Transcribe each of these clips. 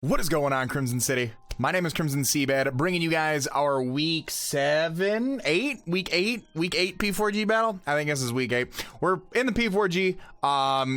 What is going on, Crimson City? My name is Crimson CBAD, bringing you guys our week 8 P4G battle. I think this is week 8. We're in the P4G.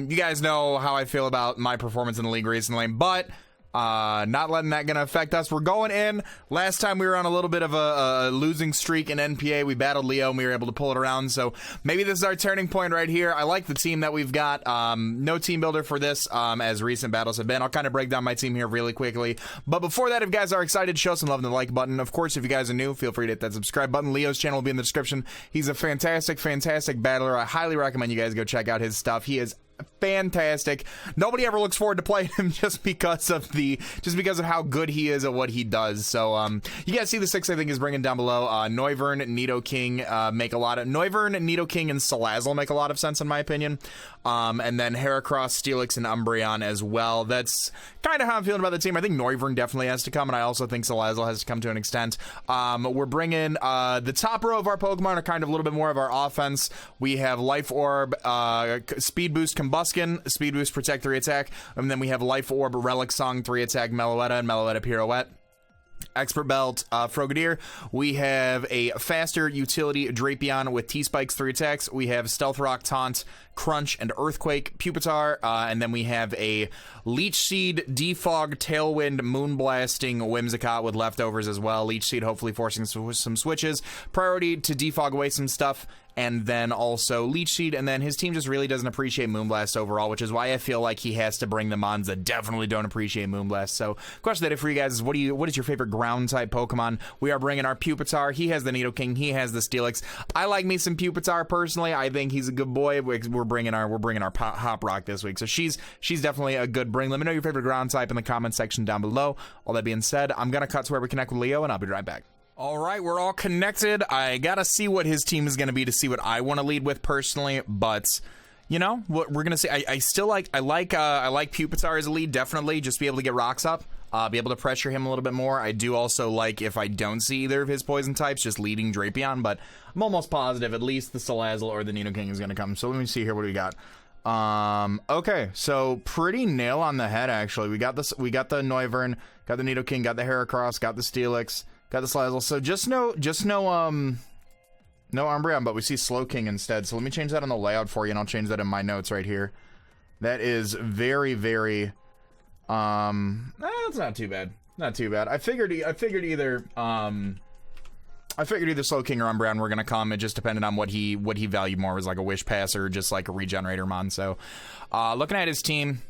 You guys know how I feel about my performance in the league recently, but not letting that gonna affect us. We're going in. Last time we were on a little bit of a losing streak in NPA. We battled Leo and we were able to pull it around, so maybe this is our turning point right here. I like the team that we've got. No team builder for this, as recent battles have been. I'll kind of break down my team here really quickly, but before that, if you guys are excited, show some love in the like button. Of course, if you guys are new, feel free to hit that subscribe button. Leo's channel will be in the description. He's a fantastic battler. I highly recommend you guys go check out his stuff. He is fantastic. Nobody ever looks forward to playing him just because of how good he is at what he does. So you guys see the 6 I think is bringing down below. Noivern, Nidoking make a lot of Noivern, Nidoking, and Salazzle make a lot of sense in my opinion. And then Heracross, Steelix, and Umbreon as well. That's kind of how I'm feeling about the team. I think Noivern definitely has to come, and I also think Salazzle has to come to an extent. We're bringing the top row of our Pokemon are kind of a little bit more of our offense. We have Life Orb, Speed Boost, Combuskin, Speed Boost, Protect 3 attack, and then we have Life Orb, Relic Song 3 attack, Meloetta, and Meloetta Pirouette. Expert Belt, Frogadier. We have a faster utility Drapion with T-Spikes 3 attacks. We have Stealth Rock, Taunt, Crunch, and Earthquake Pupitar. And then we have a Leech Seed, Defog, Tailwind, Moonblasting Whimsicott with leftovers as well. Leech Seed hopefully forcing some switches. Priority to defog away some stuff. And then also Leech Seed, and then his team just really doesn't appreciate Moonblast overall, which is why I feel like he has to bring the mons that definitely don't appreciate Moonblast. So, question that for you guys is, what is your favorite ground-type Pokemon? We are bringing our Pupitar. He has the Nidoking. He has the Steelix. I like me some Pupitar personally. I think he's a good boy. We're bringing our Hop Rock this week, so she's definitely a good bring. Let me know your favorite ground-type in the comment section down below. All that being said, I'm gonna cut to where we connect with Leo, and I'll be right back. All right, we're all connected. I gotta see what his team is gonna be to see what I want to lead with personally, but you know what we're gonna see. I like Pupitar as a lead, definitely. Just be able to get rocks up, be able to pressure him a little bit more. I do also like, if I don't see either of his poison types, just leading Drapion, but I'm almost positive at least the Salazzle or the Nidoking is gonna come. So let me see here, what do we got? Okay, so pretty nail on the head actually. We got the Noivern, got the Nidoking, got the Heracross, got the Steelix, got the Salazzle. So just no Umbreon, but we see Slowking instead. So let me change that on the layout for you, and I'll change that in my notes right here. That is very, very it's not too bad. Not too bad. I figured either Slowking or Umbreon were gonna come. It just depended on what he valued more, was like a Wish Pass or just like a Regenerator Mon. So looking at his team,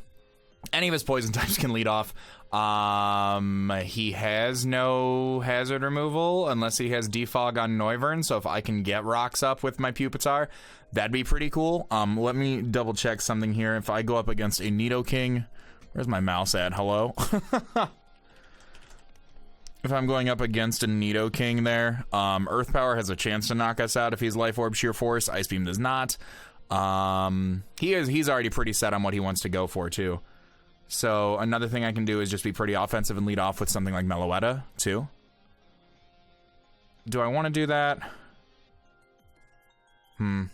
any of his poison types can lead off. He has no hazard removal unless he has defog on Noivern, so if I can get rocks up with my Pupitar, that'd be pretty cool. Let me double check something here. If I go up against a Nidoking, where's my mouse at? Hello? If I'm going up against a Nidoking there, Earth Power has a chance to knock us out if he's Life Orb, Sheer Force. Ice Beam does not. He's already pretty set on what he wants to go for too. So another thing I can do is just be pretty offensive and lead off with something like Meloetta too. Do I want to do that? I'm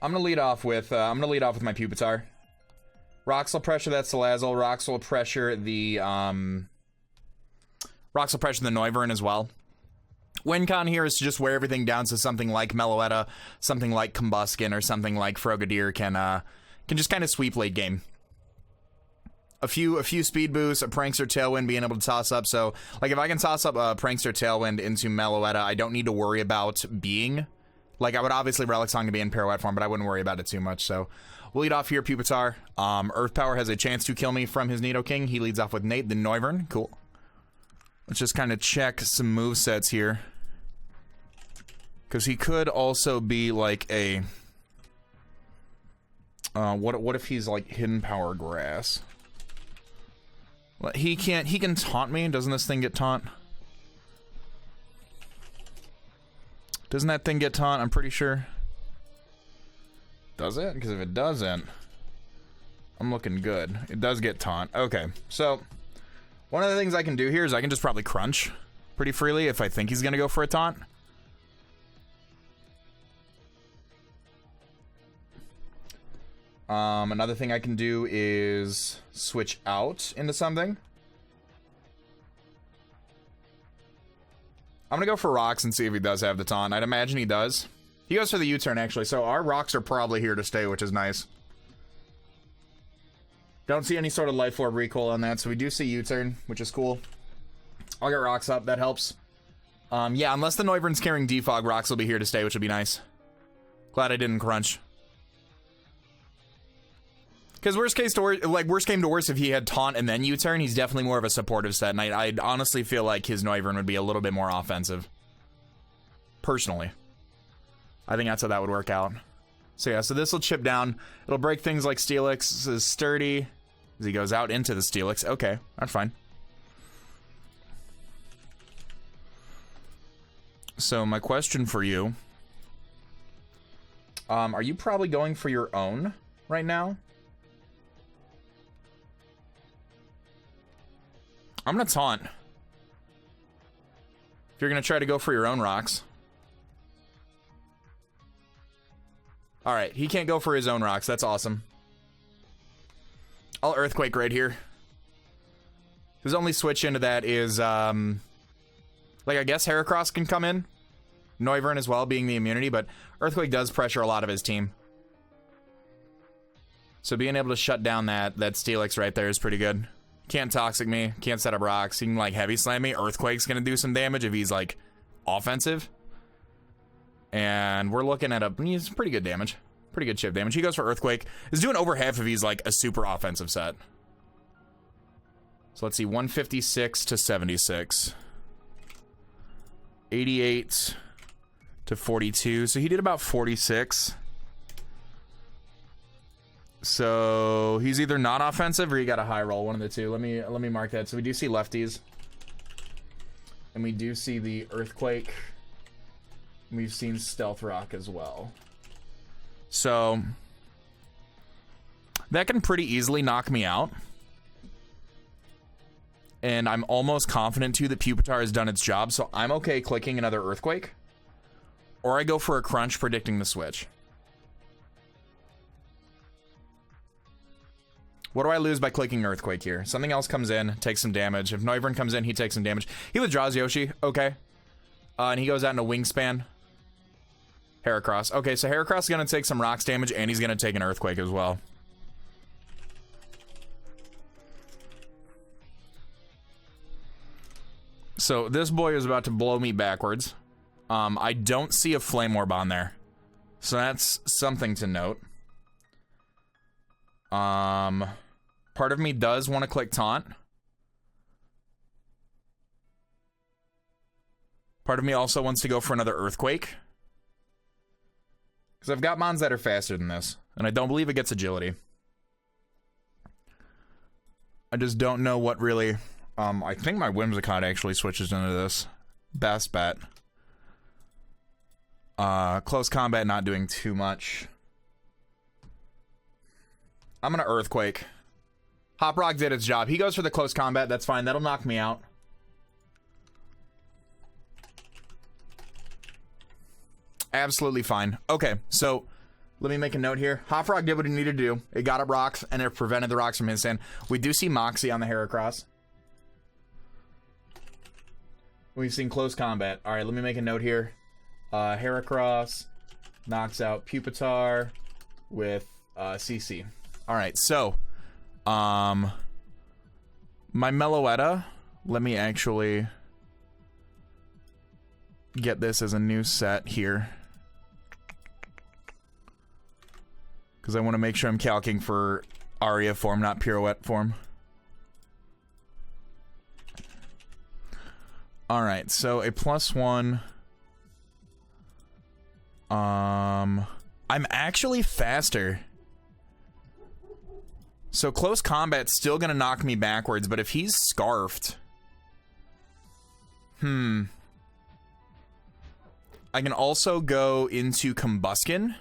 gonna lead off with my Pupitar. Rocks will pressure that Salazzle. Rocks will pressure the Noivern as well. Win con here is to just wear everything down so something like Meloetta, something like Combuskin, or something like Frogadier can just kind of sweep late game. A few speed boosts, a Prankster Tailwind being able to toss up. So like if I can toss up a Prankster Tailwind into Meloetta, I don't need to worry about being, like, I would obviously Relic Song to be in Pirouette form, but I wouldn't worry about it too much. So we'll lead off here, Pupitar. Earth Power has a chance to kill me from his Nidoking. He leads off with Nate, the Noivern. Cool. Let's just kind of check some movesets here, because he could also be like a what if he's like Hidden Power Grass? He can taunt me. Doesn't this thing get taunt? Doesn't that thing get taunt? I'm pretty sure. Does it? Because if it doesn't, I'm looking good. It does get taunt. Okay, so one of the things I can do here is I can just probably crunch pretty freely if I think he's gonna go for a taunt. Another thing I can do is switch out into something. I'm gonna go for rocks and see if he does have the taunt. I'd imagine he does. He goes for the U-turn, actually, so our rocks are probably here to stay, which is nice. Don't see any sort of life orb recoil on that, so we do see U-turn, which is cool. I'll get rocks up, that helps. Yeah, unless the Noivern's carrying defog, rocks will be here to stay, which would be nice. Glad I didn't crunch. Because worst came to worst, if he had taunt and then U-turn, he's definitely more of a supportive set, and I'd honestly feel like his Noivern would be a little bit more offensive. Personally. I think that's how that would work out. So yeah, so this will chip down. It'll break things like Steelix. This is sturdy. As he goes out into the Steelix. Okay, that's fine. So my question for you. Are you probably going for your own right now? I'm gonna taunt. If you're gonna try to go for your own rocks. Alright, he can't go for his own rocks. That's awesome. I'll Earthquake right here. His only switch into that is, like, I guess Heracross can come in. Noivern as well, being the immunity, but Earthquake does pressure a lot of his team. So being able to shut down that Steelix right there is pretty good. Can't Toxic me, can't set up rocks. He can, like, Heavy Slam me. Earthquake's gonna do some damage if he's, like, offensive. And we're looking at he's pretty good damage. Pretty good chip damage. He goes for Earthquake. Is doing over half if he's, like, a super offensive set. So let's see, 156 to 76. 88 to 42. So he did about 46. So he's either not offensive or he got a high roll, one of the two. Let me mark that. So we do see lefties. And we do see the Earthquake. We've seen Stealth Rock as well. So that can pretty easily knock me out. And I'm almost confident too that Pupitar has done its job, so I'm okay clicking another Earthquake. Or I go for a crunch predicting the switch. What do I lose by clicking Earthquake here? Something else comes in, takes some damage. If Noivern comes in, he takes some damage. He withdraws Yoshi, okay. And he goes out in a Wingspan. Heracross. Okay, so Heracross is going to take some rocks damage, and he's going to take an Earthquake as well. So this boy is about to blow me backwards. I don't see a Flame Orb on there. So that's something to note. Part of me does want to click Taunt. Part of me also wants to go for another Earthquake. Because I've got mons that are faster than this. And I don't believe it gets agility. I just don't know what really... I think my Whimsicott actually switches into this. Best bet. Close combat not doing too much. I'm gonna Earthquake. Hop Rock did its job. He goes for the close combat, that's fine. That'll knock me out. Absolutely fine. Okay, so let me make a note here. Hop Rock did what it needed to do. It got up rocks, and it prevented the rocks from his hand. We do see Moxie on the Heracross. We've seen close combat. Alright, let me make a note here. Heracross knocks out Pupitar with CC. Alright, so my Meloetta, let me actually get this as a new set here. Because I want to make sure I'm calcing for Aria form, not Pirouette form. Alright, so a +1. I'm actually faster. So close combat's still gonna knock me backwards, but if he's scarfed... I can also go into Combuskin.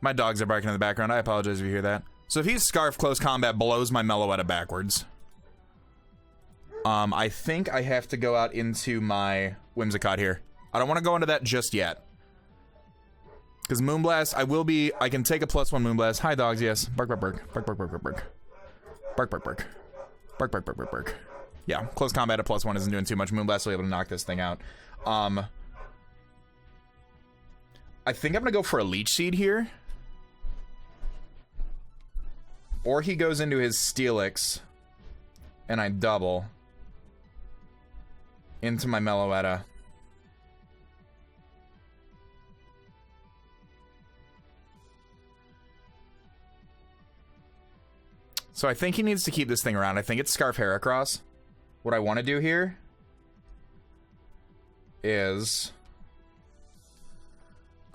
My dogs are barking in the background. I apologize if you hear that. So if he's scarfed, close combat blows my Meloetta backwards. I think I have to go out into my Whimsicott here. I don't want to go into that just yet. Because Moonblast, I can take a +1 Moonblast. Hi, dogs, yes. Bark, bark, bark. Bark, bark, bark, bark, bark. Bark, bark, bark. Bark, bark, bark, bark, bark. Yeah, close combat at +1 isn't doing too much. Moonblast will be able to knock this thing out. I think I'm going to go for a Leech Seed here. Or he goes into his Steelix, and I double into my Meloetta. So I think he needs to keep this thing around. I think it's Scarf Heracross. What I want to do here is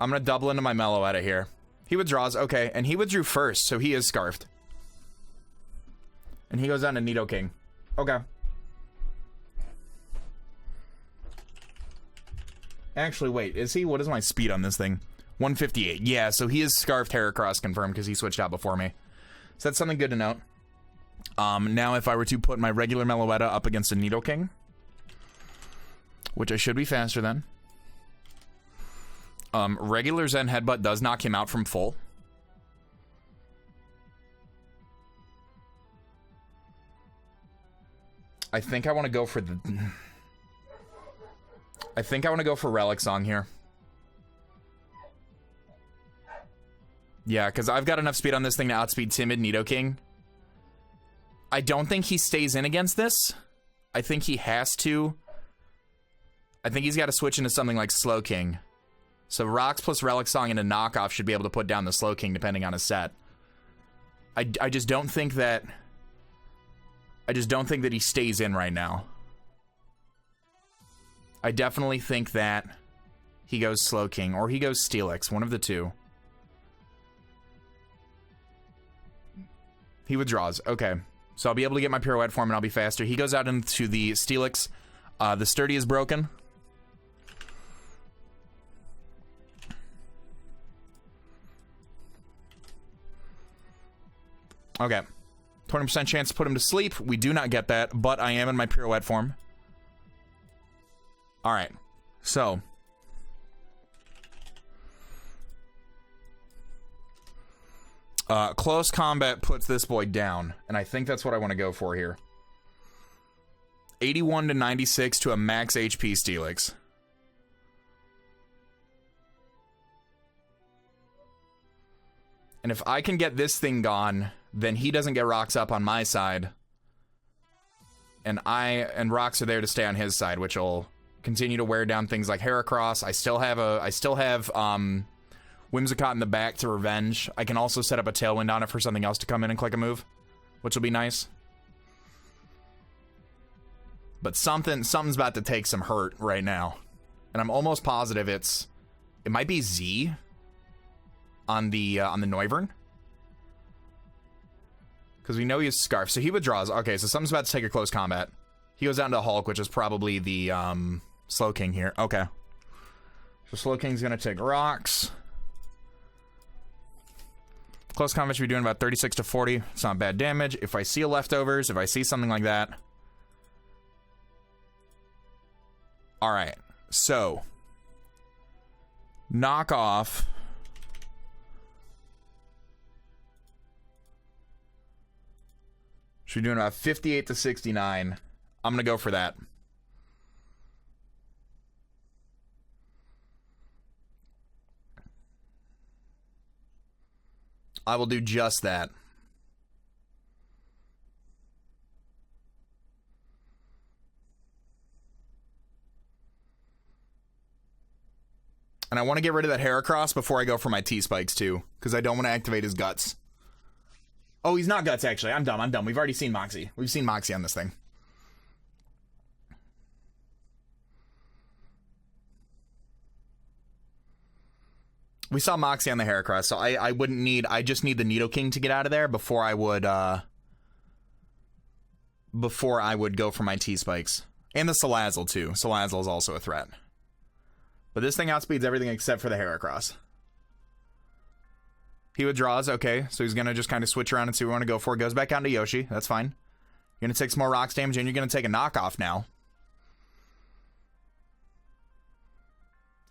I'm going to double into my Meloetta here. He withdraws, okay, and he withdrew first, so he is Scarfed. And he goes down to Nidoking. Okay. Actually, wait, is he? What is my speed on this thing? 158. Yeah, so he is Scarfed Heracross confirmed because he switched out before me. So that's something good to note. Now if I were to put my regular Meloetta up against a Nidoking, which I should be faster than. Regular Zen Headbutt does knock him out from full. I think I want to go for the... I think I want to go for Relic Song here. Yeah, because I've got enough speed on this thing to outspeed Timid Nidoking. I don't think he stays in against this. I think he has to. I think he's got to switch into something like Slowking. So Rocks plus Relic Song and a knockoff should be able to put down the Slowking depending on his set. I just don't think that... I just don't think that he stays in right now. I definitely think that he goes Slowking or he goes Steelix, one of the two. He withdraws. Okay. So I'll be able to get my Pirouette form and I'll be faster. He goes out into the Steelix. The Sturdy is broken. Okay. 20% chance to put him to sleep. We do not get that, but I am in my Pirouette form. Alright. So. Close combat puts this boy down, and I think that's what I want to go for here. 81 to 96 to a max HP Steelix. And if I can get this thing gone, then he doesn't get rocks up on my side. And rocks are there to stay on his side, which will continue to wear down things like Heracross. I still have Whimsicott in the back to revenge. I can also set up a Tailwind on it for something else to come in and click a move, which will be nice. But something's about to take some hurt right now. And I'm almost positive it might be Z on the Noivern. Because we know he's Scarf. So he withdraws. Okay, so something's about to take a close combat. He goes down to Hulk, which is probably the Slowking here. Okay. So Slowking's going to take rocks. Close combat should be doing about 36 to 40. It's not bad damage. If I see a leftovers, if I see something like that. Alright. So. Knock off. Should be doing about 58 to 69. I'm going to go for that. I will do just that. And I want to get rid of that Heracross before I go for my T-Spikes too, because I don't want to activate his Guts. Oh, he's not Guts, actually. I'm dumb. We've already seen Moxie. We've seen Moxie on this thing. We saw Moxie on the Heracross, so I wouldn't need... I just need the Nidoking to get out of there before I would go for my T-Spikes. And the Salazzle, too. Salazzle is also a threat. But this thing outspeeds everything except for the Heracross. He withdraws, okay, so he's going to just kind of switch around and see what we want to go for. Goes back down to Yoshi, that's fine. You're going to take some more rocks damage, and you're going to take a knockoff now.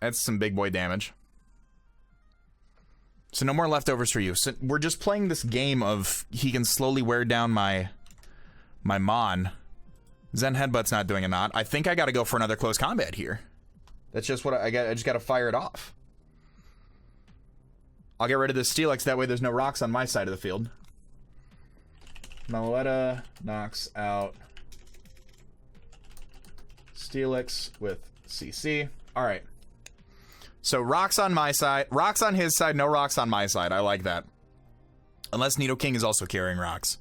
That's some big boy damage. So no more leftovers for you. So we're just playing this game of he can slowly wear down my Mon. Zen Headbutt's not doing a knot. I think I gotta go for another close combat here. That's just what I just gotta fire it off. I'll get rid of this Steelix, that way there's no rocks on my side of the field. Meloetta knocks out Steelix with CC. Alright. So rocks on my side, rocks on his side, no rocks on my side. I like that. Unless Nidoking is also carrying rocks.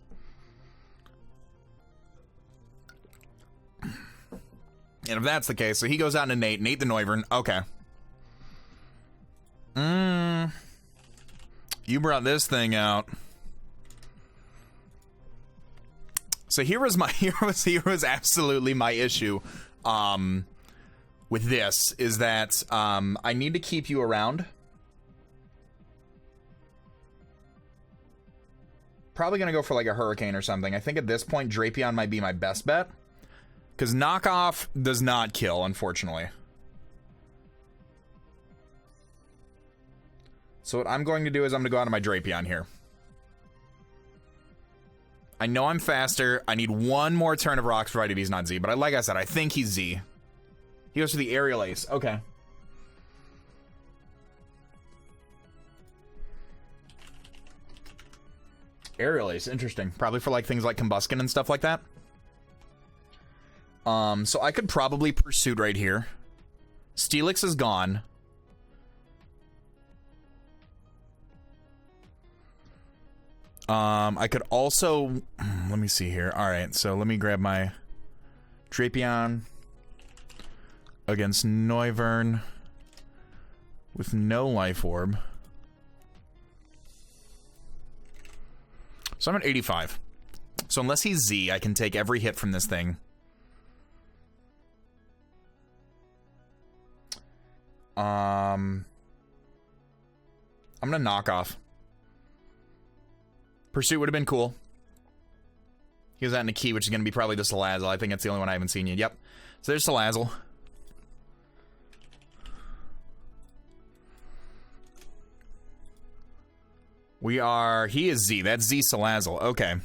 And if that's the case, so he goes out to Nate the Noivern. Okay. You brought this thing out. So here was absolutely my issue with this, is that I need to keep you around. Probably gonna go for like a Hurricane or something. I think at this point Drapion might be my best bet, because knockoff does not kill, unfortunately. So what I'm going to do is I'm gonna go out of my Drapion here. I know I'm faster. I need one more turn of rocks, provided he's not Z. But like I said, I think he's Z. He goes for the Aerial Ace. Okay. Aerial Ace, interesting. Probably for like things like Combustion and stuff like that. So I could probably Pursuit right here. Steelix is gone. I could also, let me see here. All right, so let me grab my Drapion against Noivern with no Life Orb. So I'm at 85. So unless he's Z, I can take every hit from this thing. I'm gonna knock off. Pursuit would have been cool. He was out in a key, which is going to be probably the Salazzle. I think that's the only one I haven't seen yet. Yep. So there's Salazzle. He is Z. That's Z Salazzle. Okay.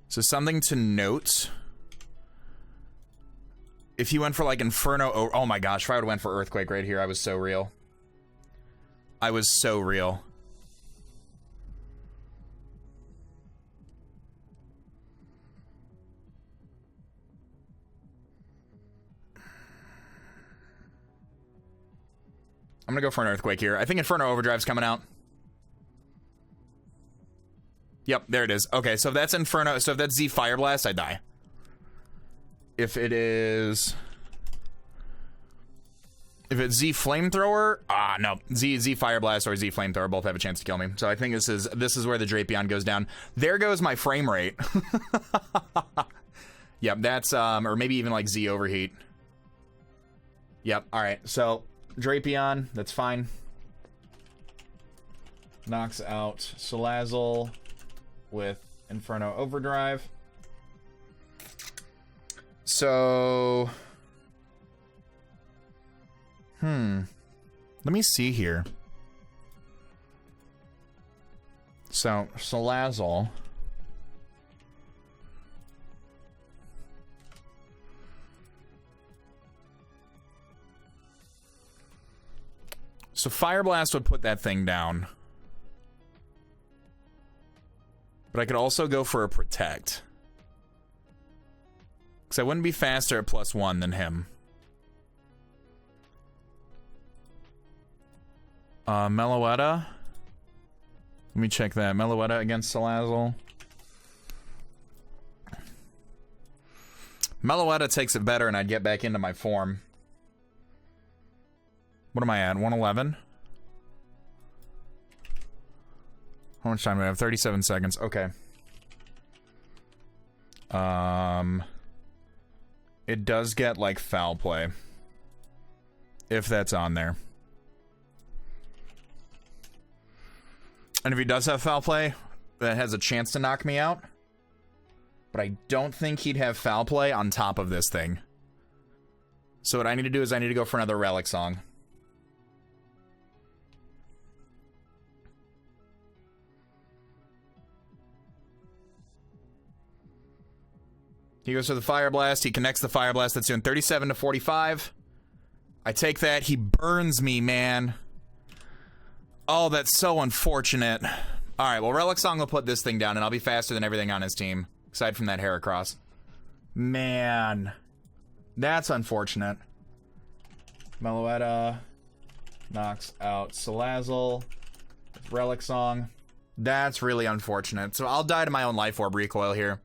So something to note. If he went for like Inferno, oh my gosh, if I would have went for Earthquake right here, I was so real. I was so real. I'm gonna go for an Earthquake here. I think Inferno Overdrive's coming out. Yep, there it is. Okay, so if that's Inferno, so if that's Z Fire Blast, I die. If it's Z Flamethrower, no. Z Fire Blast or Z Flamethrower both have a chance to kill me. So I think this is where the Drapion goes down. There goes my frame rate. Yep, that's or maybe even like Z Overheat. Yep, alright, so Drapion, that's fine. Knocks out Salazzle with Inferno Overdrive. So, let me see here. So, Salazzle. So Fire Blast would put that thing down. But I could also go for a Protect. Because I wouldn't be faster at +1 than him. Meloetta. Let me check that. Meloetta against Salazzle. Meloetta takes it better and I'd get back into my form. What am I at? 111? How much time do I have? 37 seconds. Okay. It does get, like, Foul Play. If that's on there. And if he does have Foul Play, that has a chance to knock me out. But I don't think he'd have Foul Play on top of this thing. So what I need to do is I need to go for another Relic Song. He goes for the Fire Blast. He connects the Fire Blast. That's doing 37 to 45. I take that. He burns me, man. Oh, that's so unfortunate. All right, well, Relic Song will put this thing down, and I'll be faster than everything on his team, aside from that Heracross. Man. That's unfortunate. Meloetta knocks out Salazzle. Relic Song. That's really unfortunate. So I'll die to my own Life Orb recoil here.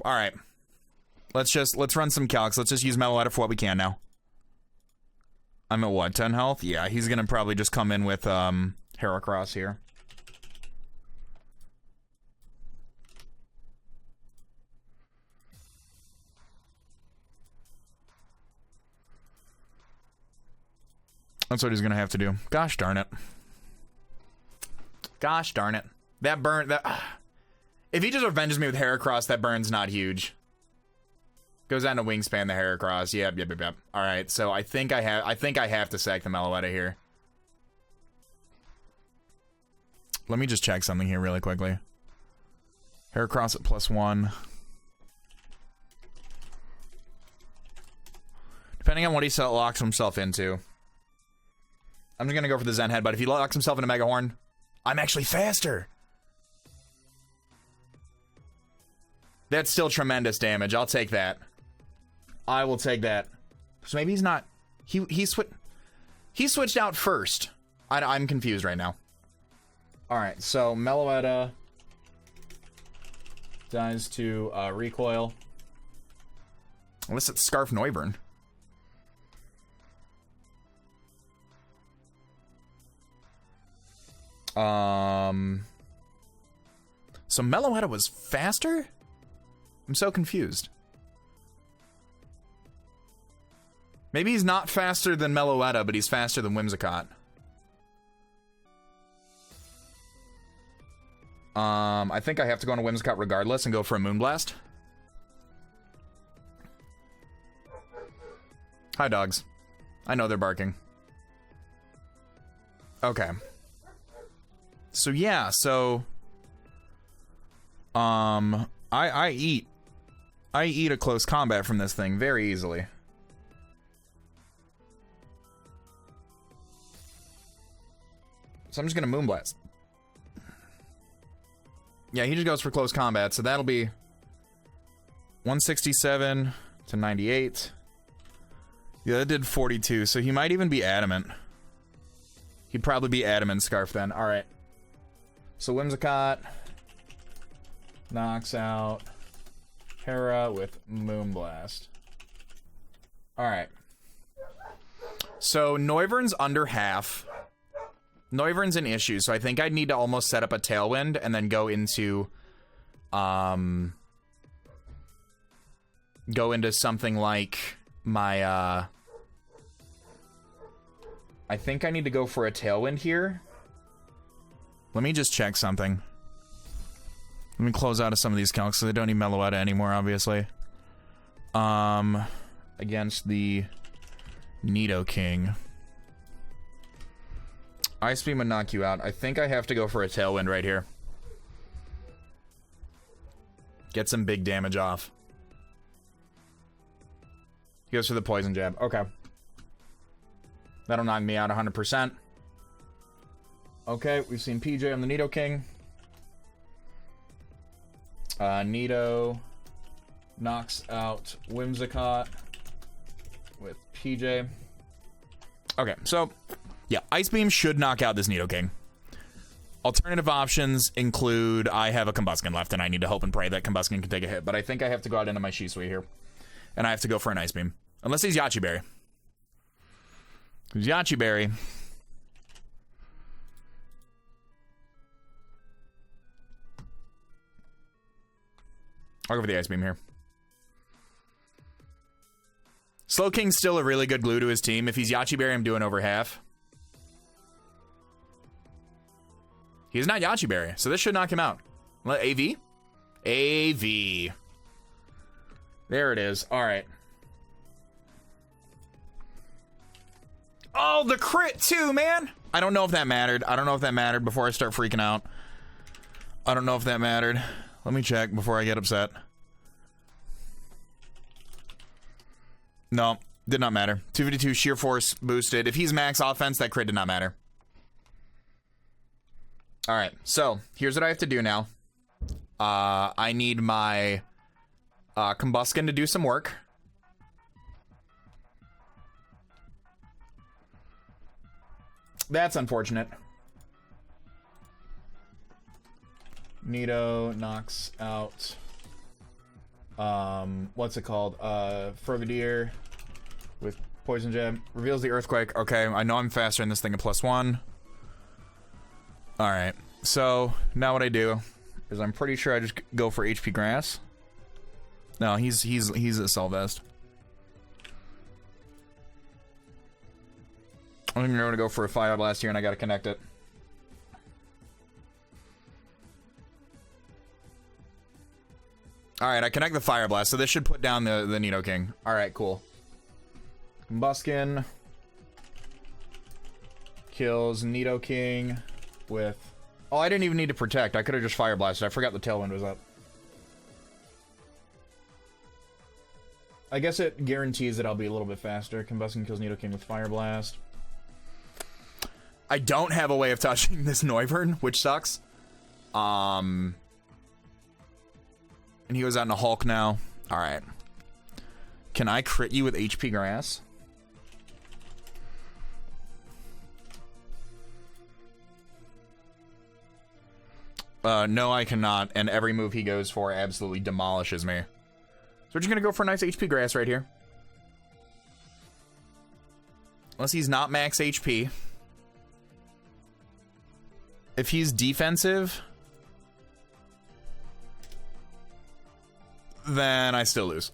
All right. Let's run some calcs. Let's just use Meloetta for what we can now. I'm at what, 10 health? Yeah, he's gonna probably just come in with Heracross here. That's what he's gonna have to do. Gosh darn it. Gosh darn it. That burn, that... If he just revenges me with Heracross, that burn's not huge. Goes down to Wingspan the Heracross. Yep. Alright, so I think I have to sack the Meloetta here. Let me just check something here really quickly. Heracross at +1. Depending on what he locks himself into. I'm just gonna go for the Zen Head, but if he locks himself into Mega Horn, I'm actually faster. That's still tremendous damage. I'll take that. I will take that. So maybe he's not... He switched out first. I'm confused right now. Alright, so Meloetta dies to recoil. Unless it's Scarf Noivern. So Meloetta was faster? I'm so confused. Maybe he's not faster than Meloetta, but he's faster than Whimsicott. I think I have to go on a Whimsicott regardless and go for a Moonblast. Hi, dogs. I know they're barking. Okay. So yeah, so... I eat a close combat from this thing very easily. So I'm just gonna Moonblast. Yeah, he just goes for close combat, so that'll be 167 to 98. Yeah, that did 42, so he might even be Adamant. He'd probably be Adamant Scarf then. Alright. So Whimsicott knocks out Hera with Moonblast. Alright. So Noivern's under half. Noivern's an issue, so I think I'd need to almost set up a Tailwind and then go into something like my I think I need to go for a Tailwind here. Let me just check something. Let me close out of some of these calcs, so I don't need Meloetta anymore, obviously. Against the Nidoking. Ice Beam would knock you out. I think I have to go for a Tailwind right here. Get some big damage off. He goes for the Poison Jab. Okay. That'll knock me out 100%. Okay, we've seen PJ on the Nidoking. Nido knocks out Whimsicott with PJ. Okay, so... yeah, Ice Beam should knock out this Nidoking. Alternative options include I have a Combuskin left and I need to hope and pray that Combuskin can take a hit, but I think I have to go out into my Shisui here. And I have to go for an Ice Beam. Unless he's Yachi Berry. Yachi Berry. I'll go for the Ice Beam here. Slowking's still a really good glue to his team. If he's Yachi Berry, I'm doing over half. He's not Yachi Berry, so this should knock him out. AV? AV. There it is. All right. Oh, the crit too, man. I don't know if that mattered. I don't know if that mattered before I start freaking out. I don't know if that mattered. Let me check before I get upset. No, did not matter. 252 sheer force boosted. If he's max offense, that crit did not matter. All right, so here's what I have to do now. I need my Combuskin to do some work. That's unfortunate. Nito knocks out what's it called? Frogadier with Poison Jab. Reveals the Earthquake. Okay, I know I'm faster in this thing at +1. Alright, so now what I do is I'm pretty sure I just go for HP Grass. No, he's a Cell Vest. I'm gonna go for a Fire Blast here and I gotta connect it. Alright, I connect the Fire Blast, so this should put down the Nidoking. Alright, cool. Combuskin kills Nidoking with... Oh, I didn't even need to protect. I could have just Fire Blasted. I forgot the Tailwind was up. I guess it guarantees that I'll be a little bit faster. Combuskin kills Nidoking with Fire Blast. I don't have a way of touching this Noivern, which sucks. And he goes out in a Hulk now. Alright. Can I crit you with HP Grass? No, I cannot. And every move he goes for absolutely demolishes me. So we're just gonna go for a nice HP Grass right here. Unless he's not max HP. If he's defensive, then I still lose.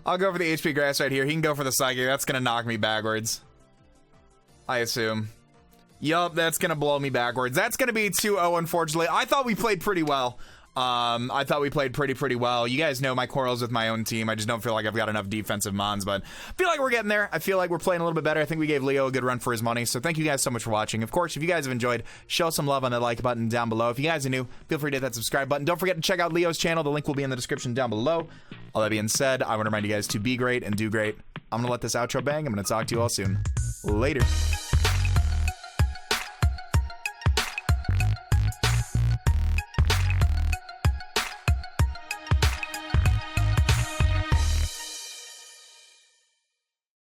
I'll go for the HP Grass right here. He can go for the Psychic. That's gonna knock me backwards, I assume. Yup, that's gonna blow me backwards. That's gonna be 2-0, unfortunately. I thought we played pretty well. I thought we played pretty well. You guys know my quarrels with my own team. I just don't feel like I've got enough defensive mons, but I feel like we're getting there. I feel like we're playing a little bit better. I think we gave Leo a good run for his money, so thank you guys so much for watching. Of course, if you guys have enjoyed, show some love on the like button down below. If you guys are new, feel free to hit that subscribe button. Don't forget to check out Leo's channel. The link will be in the description down below. All that being said, I want to remind you guys to be great and do great. I'm going to let this outro bang. I'm going to talk to you all soon. Later.